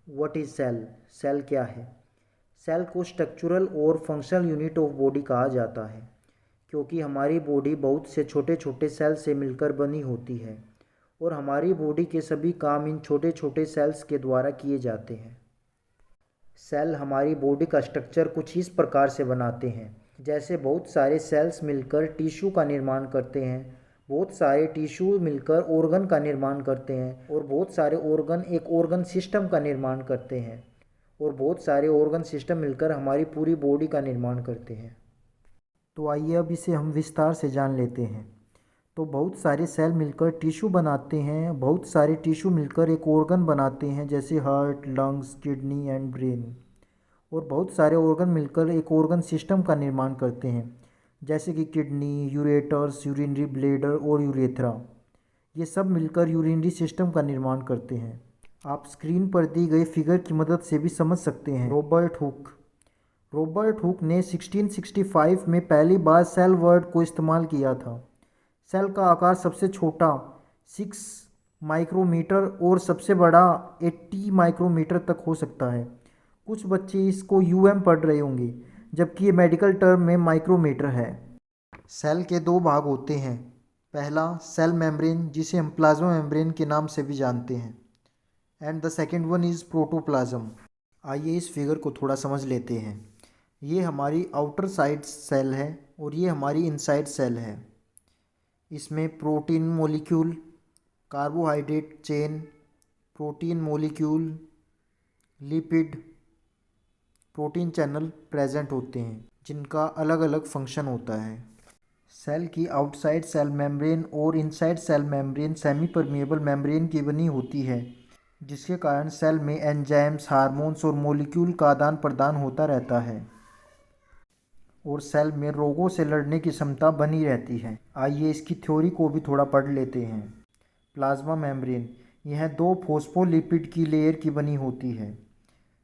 What is cell? Cell क्या है? Cell को स्ट्रक्चरल और फंक्शनल यूनिट ऑफ बॉडी कहा जाता है क्योंकि हमारी बॉडी बहुत से छोटे छोटे सेल से मिलकर बनी होती है और हमारी बॉडी के सभी काम इन छोटे छोटे सेल्स के द्वारा किए जाते हैं। सेल हमारी बॉडी का स्ट्रक्चर कुछ इस प्रकार से बनाते हैं। जैसे बहुत सारे सेल्स मिलकर टिश्यू का निर्माण करते हैं, बहुत सारे टिश्यू मिलकर ऑर्गन का निर्माण करते हैं और बहुत सारे ऑर्गन एक ऑर्गन सिस्टम का निर्माण करते हैं और बहुत सारे ऑर्गन सिस्टम मिलकर हमारी पूरी बॉडी का निर्माण करते हैं। तो आइए अब इसे हम विस्तार से जान लेते हैं। तो बहुत सारे सेल मिलकर टिश्यू बनाते हैं, बहुत सारे टिश्यू मिलकर एक ऑर्गन बनाते हैं जैसे heart, lungs, kidney and brain. और बहुत सारे ऑर्गन मिलकर एक ऑर्गन सिस्टम का निर्माण करते हैं जैसे कि किडनी, यूरेटर्स, यूरिनरी ब्लैडर और यूरेथ्रा। ये सब मिलकर यूरिनरी सिस्टम का निर्माण करते हैं। आप स्क्रीन पर दी गई फिगर की मदद से भी समझ सकते हैं। रॉबर्ट हुक ने 1665 में पहली बार सेल वर्ड को इस्तेमाल किया था। सेल का आकार सबसे छोटा 6 माइक्रोमीटर और सबसे बड़ा 80 माइक्रोमीटर तक हो सकता है। कुछ बच्चे इसको पढ़ रहे होंगे, जबकि ये मेडिकल टर्म में माइक्रोमीटर है। सेल के दो भाग होते हैं। पहला सेल मेम्ब्रेन, जिसे हम प्लाज्मा मेम्ब्रेन के नाम से भी जानते हैं, and the second one is protoplasm. आइए इस फिगर को थोड़ा समझ लेते हैं। ये हमारी आउटर साइड सेल है और ये हमारी इनसाइड सेल है। इसमें protein molecule, carbohydrate chain, protein molecule, lipid, protein channel present होते हैं जिनका अलग अलग फंक्शन होता है। सेल की आउटसाइड सेल मेम्ब्रेन और inside cell membrane semi permeable membrane की बनी होती है, जिसके कारण सेल में एंजाइम्स, हार्मोन्स और मॉलिक्यूल का आदान प्रदान होता रहता है और सेल में रोगों से लड़ने की क्षमता बनी रहती है। आइए इसकी थ्योरी को भी थोड़ा पढ़ लेते हैं। प्लाज्मा मेम्ब्रेन यह दो फॉस्फोलिपिड की लेयर की बनी होती है।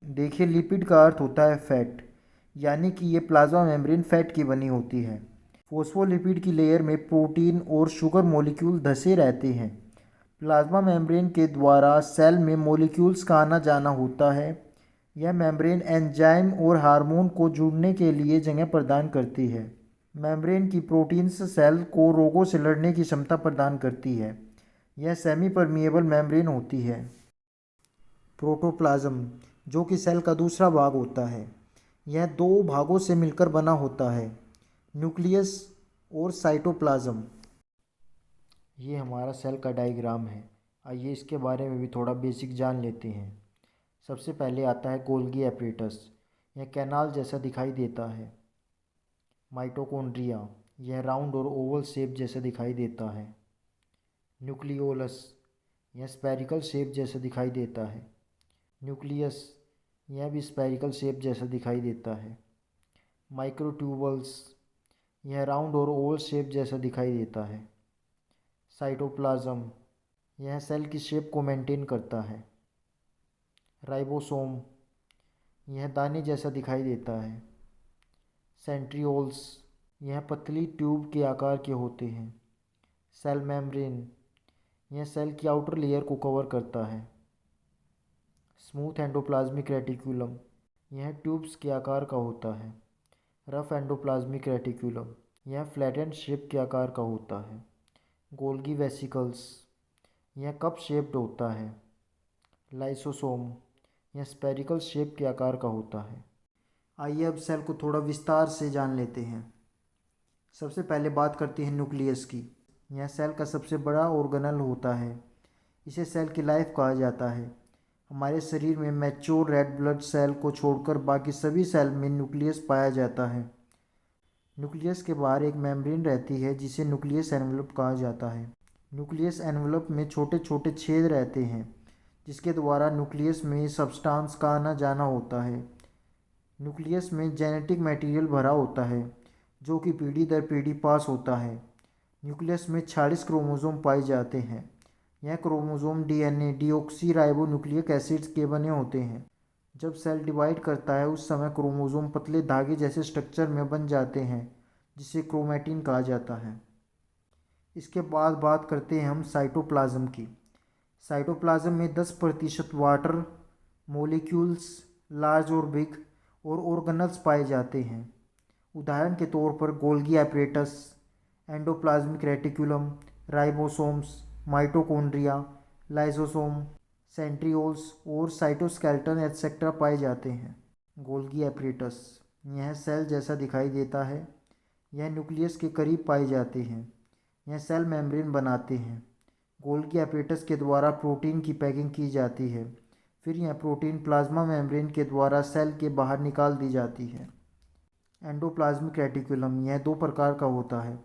देखिए, लिपिड का अर्थ होता है फैट, यानी कि ये प्लाज्मा मेम्ब्रेन फैट की बनी होती है। फॉस्फोलिपिड की लेयर में प्रोटीन और शुगर मॉलिक्यूल धंसे रहते हैं। प्लाज्मा मेम्ब्रेन के द्वारा सेल में मॉलिक्यूल्स का आना जाना होता है। यह मेम्ब्रेन एंजाइम और हार्मोन को जुड़ने के लिए जगह प्रदान करती है। मेम्ब्रेन की प्रोटीन्स सेल को रोगों से लड़ने की क्षमता प्रदान करती है। यह सेमी परमिएबल मेम्ब्रेन होती है। प्रोटोप्लाज्म, जो कि सेल का दूसरा भाग होता है, यह दो भागों से मिलकर बना होता है, न्यूक्लियस और साइटोप्लाज्म। ये हमारा सेल का डायग्राम है। आइए इसके बारे में भी थोड़ा बेसिक जान लेते हैं। सबसे पहले आता है गोल्गी एपरेटस। यह कैनाल जैसा दिखाई देता है। माइटोकॉन्ड्रिया, यह राउंड और ओवल शेप जैसा दिखाई देता है। न्यूक्लियोलस, यह स्फेरिकल शेप जैसा दिखाई देता है। न्यूक्लियस, यह भी स्फेरिकल शेप जैसा दिखाई देता है। माइक्रोट्यूबल्स, यह राउंड और ओवल शेप जैसा दिखाई देता है। साइटोप्लाज्म, यह सेल की शेप को मेंटेन करता है। राइबोसोम, यह दाने जैसा दिखाई देता है। सेंट्रियोल्स, यह पतली ट्यूब के आकार के होते हैं। सेल मेम्ब्रेन, यह सेल की आउटर लेयर को कवर करता है। स्मूथ एंडोप्लाज्मिक रेटिक्यूलम, यह ट्यूब्स के आकार का होता है। रफ एंडोप्लाज्मिक रेटिक्यूलम, यह फ्लैटेंड शेप के आकार का होता है। गोल्गी वेसिकल्स, यह कप शेप्ड होता है। लाइसोसोम, यह स्पेरिकल शेप के आकार का होता है। आइए अब सेल को थोड़ा विस्तार से जान लेते हैं। सबसे पहले बात करते हैं न्यूक्लियस की। यह सेल का सबसे बड़ा ऑर्गेनल होता है। इसे सेल की लाइफ कहा जाता है। हमारे शरीर में मैच्योर रेड ब्लड सेल को छोड़कर बाकी सभी सेल में न्यूक्लियस पाया जाता है। न्यूक्लियस के बाहर एक मेम्ब्रेन रहती है जिसे न्यूक्लियस एनवलप कहा जाता है। न्यूक्लियस एनवलप में छोटे छोटे छेद रहते हैं जिसके द्वारा न्यूक्लियस में सब्सटेंस का आना जाना होता है। न्यूक्लियस में जेनेटिक मटेरियल भरा होता है जो कि पीढ़ी दर पीढ़ी पास होता है। न्यूक्लियस में 46 क्रोमोसोम पाए जाते हैं। यह chromosome DNA deoxy ribo nucleic acids के बने होते हैं। जब सेल डिवाइड करता है उस समय क्रोमोसोम पतले धागे जैसे स्ट्रक्चर में बन जाते हैं जिसे क्रोमैटिन कहा जाता है। इसके बाद बात करते हैं हम साइटोप्लाज्म की। साइटोप्लाज्म में 10% वाटर, मॉलिक्यूल्स लार्ज और बिग और ऑर्गेनल्स पाए जाते हैं। उदाहरण के तौर पर Golgi apparatus, endoplasmic reticulum, ribosomes, mitochondria, lysosome, centrioles और साइटोस्केलेटन एटसेट्रा पाए जाते हैं। गोल्गी एपरेटस, यह सेल जैसा दिखाई देता है। यह न्यूक्लियस के करीब पाए जाते हैं। यह सेल मेम्ब्रेन बनाते हैं। गोल्गी एपरेटस के द्वारा प्रोटीन की पैकिंग की जाती है। फिर यह प्रोटीन प्लाज्मा मेम्ब्रेन के द्वारा सेल के बाहर निकाल दी जाती है। एंडोप्लाज्मिक रेटिकुलम, यह दो प्रकार का होता है।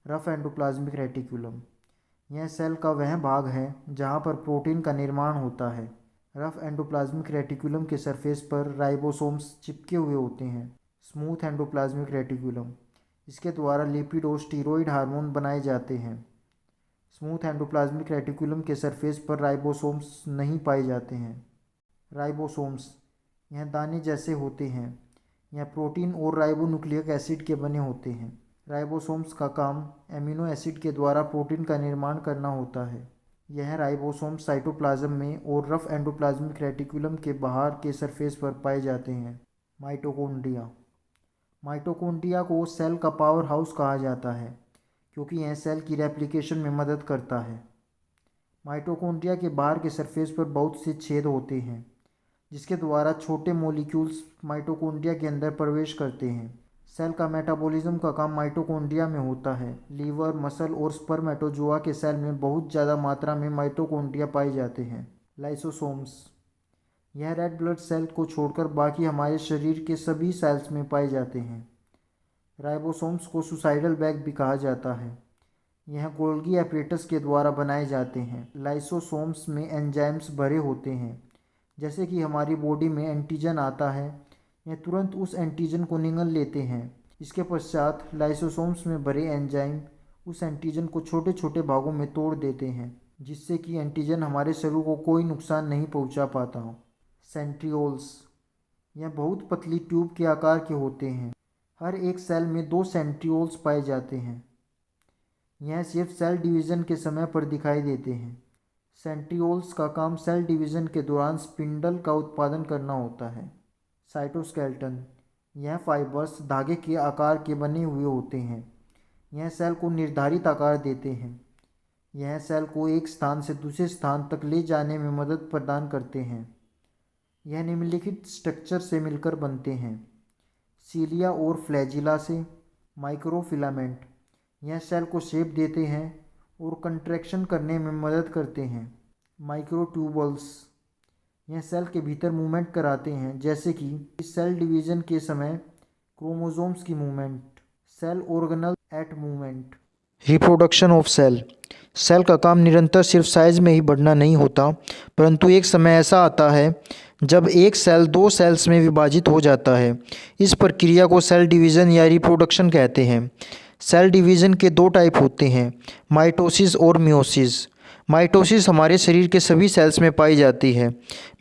रफ एंडोप्लाज्मिक रेटिकुलम, यह सेल का वह भाग है जहाँ पर प्रोटीन का निर्माण होता है। रफ एंडोप्लाज्मिक रेटिकुलम के सरफेस पर राइबोसोम्स चिपके हुए होते हैं। स्मूथ एंडोप्लाज्मिक रेटिकुलम, इसके द्वारा लिपिड और स्टीरॉयड हार्मोन बनाए जाते हैं। स्मूथ एंडोप्लाज्मिक रेटिकुलम के सरफेस पर राइबोसोम्स नहीं पाए जाते हैं। राइबोसोम्स, यह दाने जैसे होते हैं। यह प्रोटीन और राइबोन्यूक्लिक एसिड के बने होते हैं। राइबोसोम्स का काम एमिनो एसिड के द्वारा प्रोटीन का निर्माण करना होता है। यह राइबोसोम्स साइटोप्लाज्म में और रफ एंडोप्लाज्मिक रेटिकुलम के बाहर के सरफेस पर पाए जाते हैं। माइटोकॉन्ड्रिया, माइटोकॉन्ड्रिया को सेल का पावर हाउस कहा जाता है क्योंकि यह सेल की रेप्लिकेशन में मदद करता है। माइटोकॉन्ड्रिया के बाहर के सरफेस पर बहुत से छेद होते हैं जिसके द्वारा छोटे मॉलिक्यूल्स माइटोकॉन्ड्रिया के अंदर प्रवेश करते हैं। सेल का मेटाबॉलिज्म का काम माइटोकॉन्ड्रिया में होता है। लीवर, मसल और स्पर्मेटोजोआ के सेल में बहुत ज़्यादा मात्रा में माइटोकॉन्ड्रिया पाए जाते हैं। लाइसोसोम्स, यह रेड ब्लड सेल को छोड़कर बाकी हमारे शरीर के सभी सेल्स में पाए जाते हैं। राइबोसोम्स को सुसाइडल बैग भी कहा जाता है। यह गोल्गी एपरेटस के द्वारा बनाए जाते हैं। लाइसोसोम्स में एंजाइम्स भरे होते हैं। जैसे कि हमारी बॉडी में एंटीजन आता है, यह तुरंत उस एंटीजन को निगल लेते हैं। इसके पश्चात लाइसोसोम्स में भरे एंजाइम उस एंटीजन को छोटे छोटे भागों में तोड़ देते हैं जिससे कि एंटीजन हमारे शरीर को कोई नुकसान नहीं पहुंचा पाता। सेंट्रियोल्स, यह बहुत पतली ट्यूब के आकार के होते हैं। हर एक सेल में 2 सेंट्रियोल्स पाए जाते हैं। यह सिर्फ सेल डिवीज़न के समय पर दिखाई देते हैं। सेंट्रियोल्स का काम सेल डिवीज़न के दौरान स्पिंडल का उत्पादन करना होता है। साइटोस्केलेटन, यह फाइबर्स धागे के आकार के बने हुए होते हैं। यह सेल को निर्धारित आकार देते हैं। यह सेल को एक स्थान से दूसरे स्थान तक ले जाने में मदद प्रदान करते हैं। यह निम्नलिखित स्ट्रक्चर से मिलकर बनते हैं। सीलिया और फ्लैजिला से। माइक्रोफिलामेंट, यह सेल को शेप देते हैं और कंट्रैक्शन करने में मदद करते हैं। माइक्रोट्यूबल्स, यह सेल के भीतर मूवमेंट कराते हैं जैसे कि सेल डिवीज़न के समय क्रोमोसोम्स की मूवमेंट। सेल ऑर्गेनल एट movement. Reproduction of cell, cell का काम निरंतर सिर्फ साइज में ही बढ़ना नहीं होता, परंतु एक समय ऐसा आता है जब एक सेल 2 सेल्स में विभाजित हो जाता है। इस प्रक्रिया को सेल डिवीज़न या रिप्रोडक्शन कहते हैं। सेल डिवीज़न के 2 टाइप होते हैं, माइटोसिस और मियोसिस। माइटोसिस हमारे शरीर के सभी सेल्स में पाई जाती है।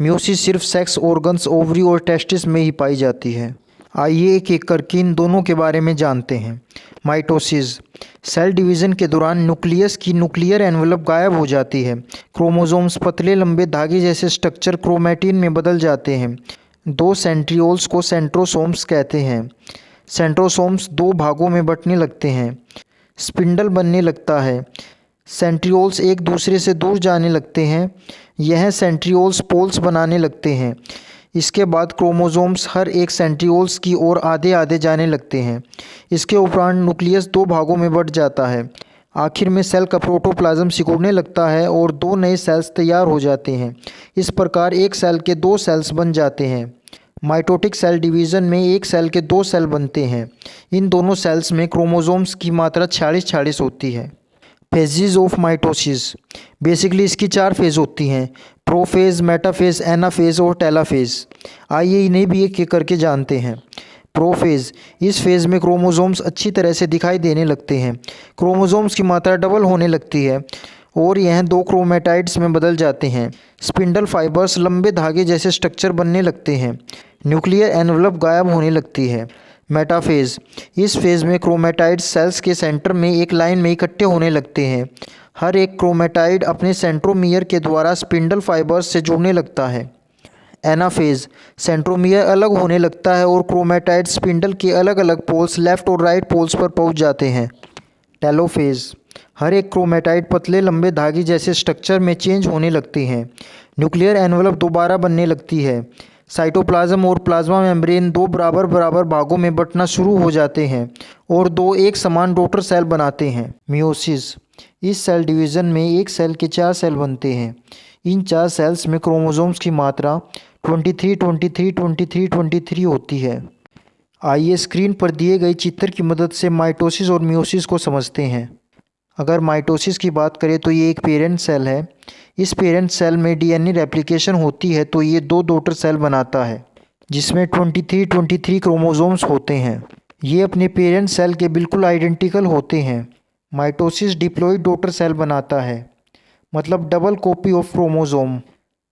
मियोसिस सिर्फ सेक्स ऑर्गन्स, ओवरी और टेस्टिस में ही पाई जाती है। आइए एक एक करके इन दोनों के बारे में जानते हैं। माइटोसिस, सेल डिवीज़न के दौरान न्यूक्लियस की न्यूक्लियर एनवलप गायब हो जाती है। क्रोमोसोम्स पतले लंबे धागे जैसे स्ट्रक्चर क्रोमैटिन में बदल जाते हैं। 2 सेंट्रियोल्स को सेंट्रोसोम्स कहते हैं। सेंट्रोसोम्स 2 भागों में बंटने लगते हैं। स्पिंडल बनने लगता है। सेंट्रियोल्स एक दूसरे से दूर जाने लगते हैं। यह सेंट्रियोल्स पोल्स बनाने लगते हैं। इसके बाद क्रोमोसोम्स हर एक सेंट्रियोल्स की ओर आधे आधे जाने लगते हैं। इसके उपरांत न्यूक्लियस 2 भागों में बंट जाता है। आखिर में सेल का प्रोटोप्लाज्म सिकुड़ने लगता है और 2 नए सेल्स तैयार हो जाते हैं। इस प्रकार एक सेल के 2 सेल्स बन जाते हैं। माइटोटिक सेल डिवीज़न में एक सेल के 2 सेल बनते हैं। इन दोनों सेल्स में क्रोमोसोम्स की मात्रा 46 होती है। फेजेस ऑफ माइटोसिस, बेसिकली इसकी 4 फेज़ होती हैं, प्रोफेज, मेटाफेज, एनाफेज और टेलाफेज। आइए इन्हें भी एक एक करके जानते हैं। प्रोफेज, इस फेज़ में क्रोमोसोम्स अच्छी तरह से दिखाई देने लगते हैं। क्रोमोसोम्स की मात्रा डबल होने लगती है और यह 2 क्रोमेटाइड्स में बदल जाते हैं। स्पिंडल फाइबर्स लंबे धागे जैसे स्ट्रक्चर बनने लगते हैं। न्यूक्लियर एनवलप गायब होने लगती है। मेटाफेज, इस फेज़ में क्रोमेटाइड्स सेल्स के सेंटर में एक लाइन में इकट्ठे होने लगते हैं। हर एक क्रोमेटाइड अपने सेंट्रोमियर के द्वारा स्पिंडल फाइबर्स से जुड़ने लगता है। एनाफेज, सेंट्रोमियर अलग होने लगता है और क्रोमेटाइड स्पिंडल के अलग अलग पोल्स लेफ्ट और राइट पोल्स पर पहुंच जाते हैं। टेलोफेज, हर एक क्रोमेटाइड पतले लंबे धागे जैसे स्ट्रक्चर में चेंज होने लगती हैं। न्यूक्लियर एनवलप दोबारा बनने लगती है। साइटोप्लाज्म और प्लाज्मा मेम्ब्रेन दो बराबर बराबर भागों में बंटना शुरू हो जाते हैं और दो एक समान डॉटर सेल बनाते हैं। मियोसिस, इस सेल डिवीज़न में एक सेल के 4 सेल बनते हैं। इन 4 सेल्स में क्रोमोसोम्स की मात्रा 23, 23, 23, 23 होती है। आइए स्क्रीन पर दिए गए चित्र की मदद से माइटोसिस और मियोसिस को समझते हैं। अगर माइटोसिस की बात करें तो ये एक पेरेंट सेल है। इस पेरेंट सेल में डीएनए रेप्लिकेशन होती है तो ये दो डॉटर सेल बनाता है जिसमें 23 क्रोमोसोम्स होते हैं। ये अपने पेरेंट सेल के बिल्कुल आइडेंटिकल होते हैं। माइटोसिस डिप्लॉइड डॉटर सेल बनाता है, मतलब डबल कॉपी ऑफ क्रोमोसोम।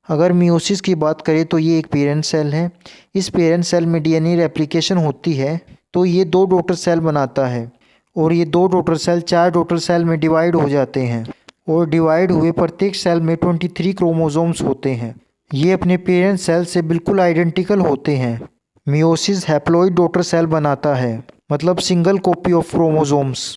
अगर मियोसिस की बात करें तो ये एक पेरेंट सेल है। इस पेरेंट सेल में डीएनए रेप्लिकेशन होती है तो ये दो डॉटर सेल बनाता है और ये दो डॉटर सेल 4 डॉटर सेल में डिवाइड हो जाते हैं और डिवाइड हुए प्रत्येक सेल में 23 क्रोमोसोम्स होते हैं। ये अपने पेरेंट सेल से बिल्कुल आइडेंटिकल होते हैं। मियोसिस हैप्लॉइड डॉटर सेल बनाता है, मतलब सिंगल कॉपी ऑफ क्रोमोसोम्स।